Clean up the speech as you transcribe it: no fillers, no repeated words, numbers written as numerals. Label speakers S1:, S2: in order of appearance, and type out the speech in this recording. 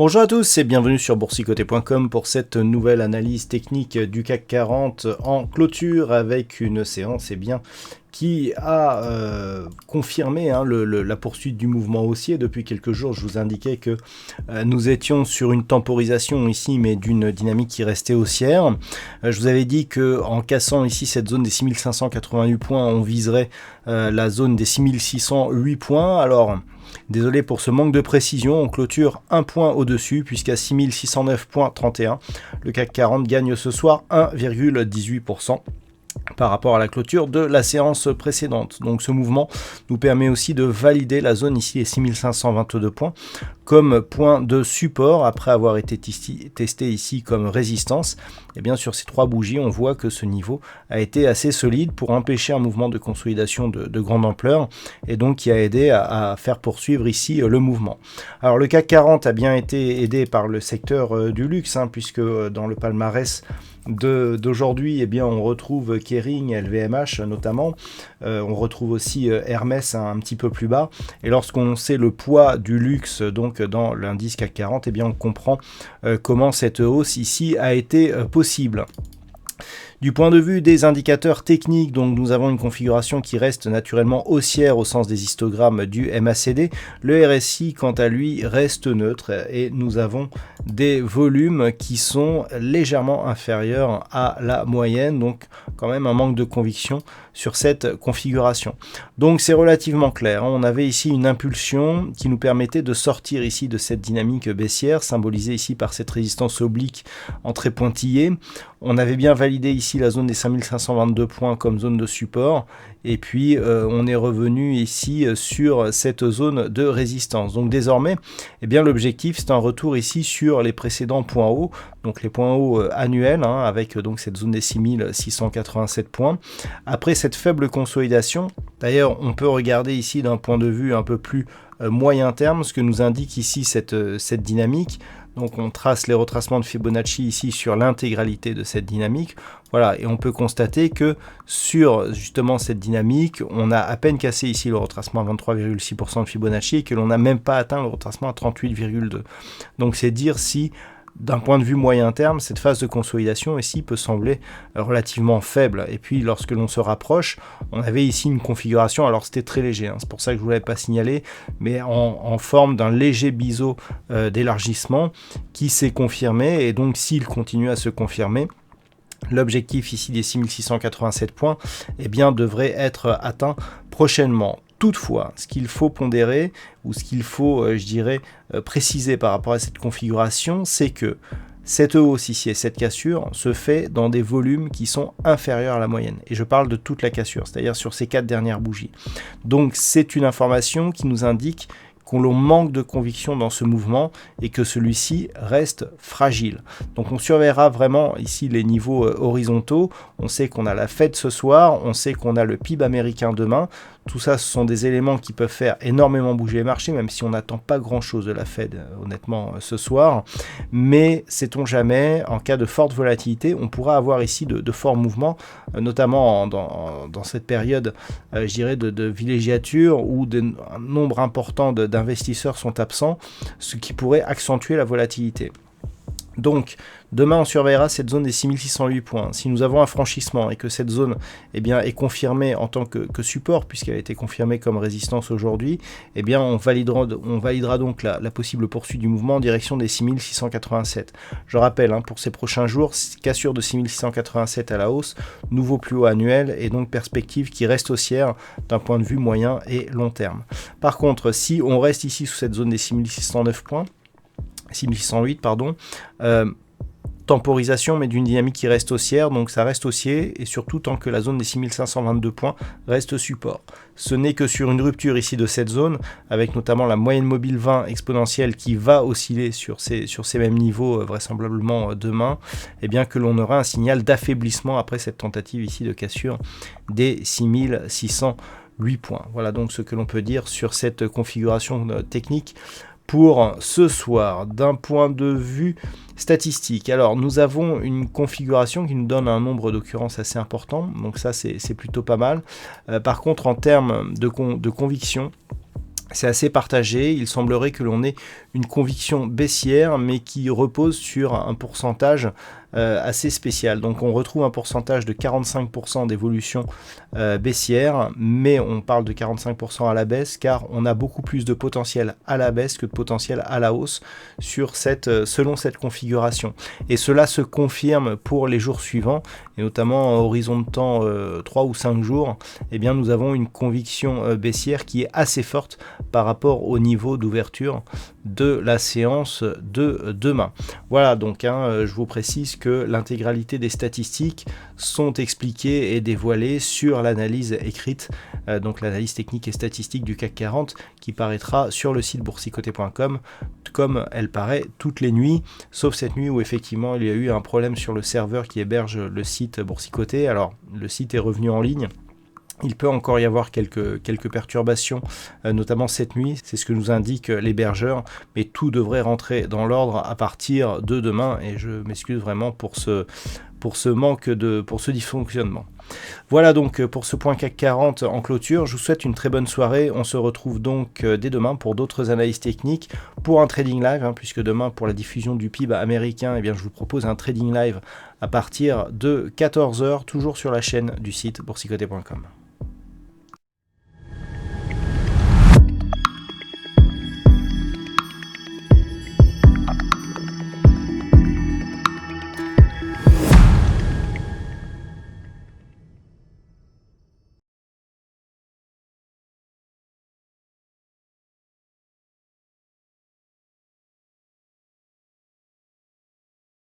S1: Bonjour à tous et bienvenue sur boursicoté.com pour cette nouvelle analyse technique du CAC 40 en clôture avec une séance qui a confirmé la poursuite du mouvement haussier. Depuis quelques jours, je vous indiquais que nous étions sur une temporisation ici, mais d'une dynamique qui restait haussière. Je vous avais dit qu'en cassant ici cette zone des 6588 points, on viserait la zone des 6608 points. Alors, désolé pour ce manque de précision, on clôture un point au-dessus puisqu'à 6609,31, le CAC 40 gagne ce soir 1,18%. Par rapport à la clôture de la séance précédente. Donc ce mouvement nous permet aussi de valider la zone ici les 6522 points comme point de support après avoir été testé ici comme résistance. Et bien sur ces trois bougies, on voit que ce niveau a été assez solide pour empêcher un mouvement de consolidation de grande ampleur et donc qui a aidé à faire poursuivre ici le mouvement. Alors le CAC 40 a bien été aidé par le secteur du luxe puisque dans le palmarès d'aujourd'hui, eh bien, on retrouve Kering, LVMH notamment, on retrouve aussi Hermès un petit peu plus bas, et lorsqu'on sait le poids du luxe donc dans l'indice CAC 40, eh bien, on comprend comment cette hausse ici a été possible. Du point de vue des indicateurs techniques, donc nous avons une configuration qui reste naturellement haussière au sens des histogrammes du MACD. Le RSI, quant à lui, reste neutre et nous avons des volumes qui sont légèrement inférieurs à la moyenne, donc quand même un manque de conviction sur cette configuration. Donc c'est relativement clair. On avait ici une impulsion qui nous permettait de sortir ici de cette dynamique baissière, symbolisée ici par cette résistance oblique en trait pointillé. On avait bien validé ici la zone des 5522 points comme zone de support et puis on est revenu ici sur cette zone de résistance. Donc désormais, eh bien, l'objectif c'est un retour ici sur les précédents points hauts, donc les points hauts annuels avec donc cette zone des 6687 points. Après cette faible consolidation, d'ailleurs on peut regarder ici d'un point de vue un peu plus moyen terme ce que nous indique ici cette dynamique. Donc on trace les retracements de Fibonacci ici sur l'intégralité de cette dynamique. Voilà, et on peut constater que sur justement cette dynamique, on a à peine cassé ici le retracement à 23,6% de Fibonacci et que l'on n'a même pas atteint le retracement à 38,2%. Donc c'est dire si d'un point de vue moyen terme, cette phase de consolidation ici peut sembler relativement faible. Et puis lorsque l'on se rapproche, on avait ici une configuration, alors c'était très léger, c'est pour ça que je ne vous l'avais pas signalé, mais en forme d'un léger biseau d'élargissement qui s'est confirmé. Et donc s'il continue à se confirmer, l'objectif ici des 6687 points eh bien, devrait être atteint prochainement. Toutefois, ce qu'il faut pondérer ou ce qu'il faut, préciser par rapport à cette configuration, c'est que cette hausse ici et cette cassure se fait dans des volumes qui sont inférieurs à la moyenne. Et je parle de toute la cassure, c'est-à-dire sur ces 4 dernières bougies. Donc c'est une information qui nous indique qu'on manque de conviction dans ce mouvement et que celui-ci reste fragile. Donc on surveillera vraiment ici les niveaux horizontaux. On sait qu'on a la Fed ce soir, on sait qu'on a le PIB américain demain. Tout ça, ce sont des éléments qui peuvent faire énormément bouger les marchés, même si on n'attend pas grand-chose de la Fed, honnêtement, ce soir. Mais, sait-on jamais, en cas de forte volatilité, on pourra avoir ici de forts mouvements, notamment dans cette période, de villégiature, où un nombre important d'investisseurs sont absents, ce qui pourrait accentuer la volatilité. Donc, demain, on surveillera cette zone des 6608 points. Si nous avons un franchissement et que cette zone est confirmée en tant que support, puisqu'elle a été confirmée comme résistance aujourd'hui, eh bien, on validera donc la possible poursuite du mouvement en direction des 6687. Je rappelle, pour ces prochains jours, cassure de 6687 à la hausse, nouveau plus haut annuel et donc perspective qui reste haussière d'un point de vue moyen et long terme. Par contre, si on reste ici sous cette zone des 6609 points, 6608 pardon, temporisation mais d'une dynamique qui reste haussière, donc ça reste haussier et surtout tant que la zone des 6522 points reste support. Ce n'est que sur une rupture ici de cette zone, avec notamment la moyenne mobile 20 exponentielle qui va osciller sur ces mêmes niveaux vraisemblablement demain, et bien que l'on aura un signal d'affaiblissement après cette tentative ici de cassure des 6608 points. Voilà donc ce que l'on peut dire sur cette configuration technique pour ce soir. D'un point de vue statistique, alors nous avons une configuration qui nous donne un nombre d'occurrences assez important, donc ça c'est plutôt pas mal. Par contre, en termes de conviction, c'est assez partagé. Il semblerait que l'on ait une conviction baissière, mais qui repose sur un pourcentage assez spécial. Donc on retrouve un pourcentage de 45% d'évolution baissière, mais on parle de 45% à la baisse, car on a beaucoup plus de potentiel à la baisse que de potentiel à la hausse selon cette configuration. Et cela se confirme pour les jours suivants, et notamment à horizon de temps 3 ou 5 jours, eh bien nous avons une conviction baissière qui est assez forte par rapport au niveau d'ouverture de la séance de demain. Voilà, donc je vous précise que l'intégralité des statistiques sont expliquées et dévoilées sur l'analyse écrite, donc l'analyse technique et statistique du CAC 40 qui paraîtra sur le site boursicoté.com comme elle paraît toutes les nuits, sauf cette nuit où effectivement il y a eu un problème sur le serveur qui héberge le site Boursicoté. Alors le site est revenu en ligne. Il peut encore y avoir quelques perturbations, notamment cette nuit, c'est ce que nous indiquent l'hébergeur, mais tout devrait rentrer dans l'ordre à partir de demain, et je m'excuse vraiment pour ce dysfonctionnement. Voilà donc pour ce point CAC 40 en clôture. Je vous souhaite une très bonne soirée. On se retrouve donc dès demain pour d'autres analyses techniques, pour un trading live, puisque demain pour la diffusion du PIB américain, eh bien, je vous propose un trading live à partir de 14h, toujours sur la chaîne du site boursicoté.com.